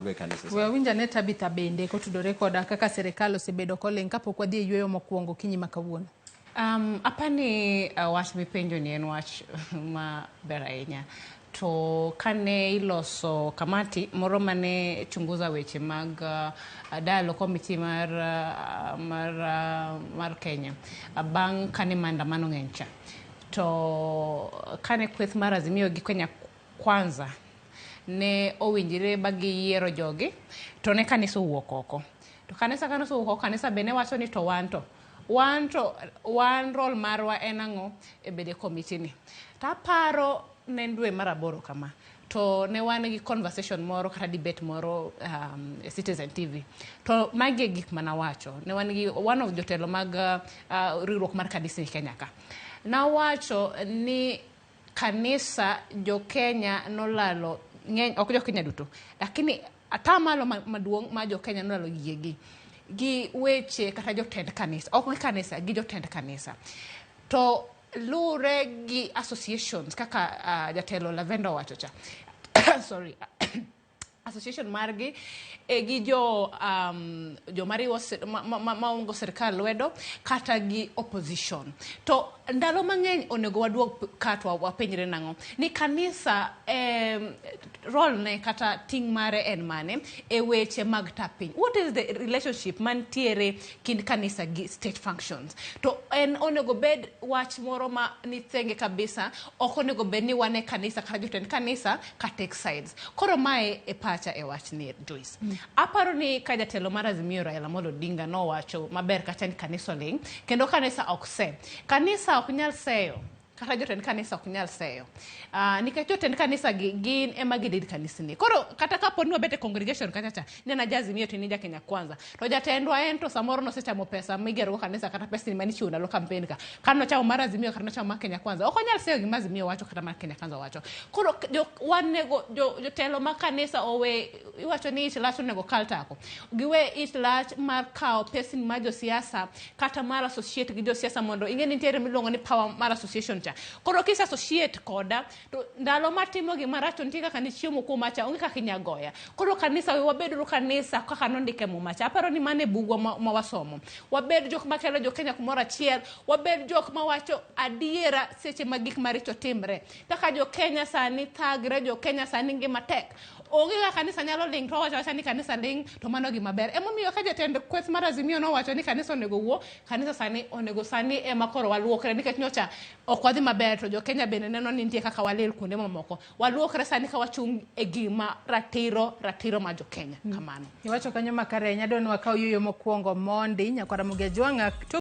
We winja ne Tabitha bende kotudore koda kaka sirkal osebedo koling kapok wadhi yweyo mokwongo kinyi makawuono. Apani wach mipenjo ni en wach ma ber ahinya. To kane iloso kamati moro mane chunguza weche mag dialogue committee mar Kenya bang' kane maandamano ng'eny cha. To kane kweth mar Azimio gi Kenya Kwanza ne owinjire bagi yiero jogi to ne kanisa owuok oko. To kanisa owuok oko, kanisa bene wacho ni to wan role marwa en ang'o e bede committee ni. Taparo ne dwe mar 8 kama. To ne wan gi conversation moro kata debate moro e Citizen TV. To magi gik mana wacho. Ne wan gi one of jotelo mag riwruok mar kanisa Kenya ka. Na wacho ni kanisa jo Kenya nolalo ng'eny, ok jo Kenya duto, lakini atamalo maduong' ma jo Kenya nolalo yiegi gi weche kata jotend kanisa, ok kanisa gi jotend kanisa. To lure gi associations kaka jatelo Lavender wacho cha sorry association margi gi jo mariwo maungo sirkal lwedo kata gi opposition. To ndalo mang'eny onego waduog katwa wapenjre nang'o ni kanisa role ne kata ting mare en mane e weche mag tapiny. What is the relationship mantiere kind kanisa gi state functions? To en onego bed wach moro ma ni thenge kabisa, ok onego bed ni wane kanisa kata jotend kanisa ka take sides. Koro mae e pacha e wach ni Joyce. Aparo ni ka jatelo mar Azimio Raila Amolo Odinga no wacho maber kata ni kanisa ling kendo kanisa ok se. Kanisa ok nyal seyo kata jotend kanisa ok nyal seyo. Nikech jotend kanisa gin ema gidid kanisa ni. Koro kata kapo ni wabete congregation kachacha nena Azimio to ni Kenya Kwanza. To jatendwa en to samoro no sechamo pesa migero kanisa kata pesa ni manichiwo ndalo campaign ka. Kano chamo mar Azimio kata chamo mar Kenya Kwanza. Ok nyal seyo gima Azimio wacho kata mar Kenya Kwanza wacho. Koro wan nego jotelo ma kanisa owe iwacho ni itlach nego kaltako. Giwe itlach mar kao pesa ni ma josiasa kata mar associate gi josiasa mondo ingeni nitiere miluongo ni power mar association. Koro kisa associate koda to ndalo matimo gi maracho nitie kaka ni chiemo kuom macha onge kaka inyagoya. Koro kanisa wabedo kanisa kaka nondike mu macha. Aparo ni mane bugwa ma wasomo. Wabed jok makelo jo Kenya kumora achiel, wabed jok ma wacho adiera seche magik maricho timre. Kaka jo Kenya sani thagre, jo Kenya sani ngima tek. Onge kaka kanisa nyalo ling to wacho ni kanisa ling to mano gima ber. Emomiyo ka jatend kweth mar Azimio no wacho ni kanisa onego wuo, kanisa sani onego sani ema koro waluokre nikech nyocha ok wadhi maber to jo Kenya bende neno ni nitie kaka walil kuonde mamoko. Waluokre sani ka wachung e gima ratiro ma jo Kenya kamano. Iwacho kanyo makare nyadon wakao yuyo mokwongo mondi nyakwara Ramogi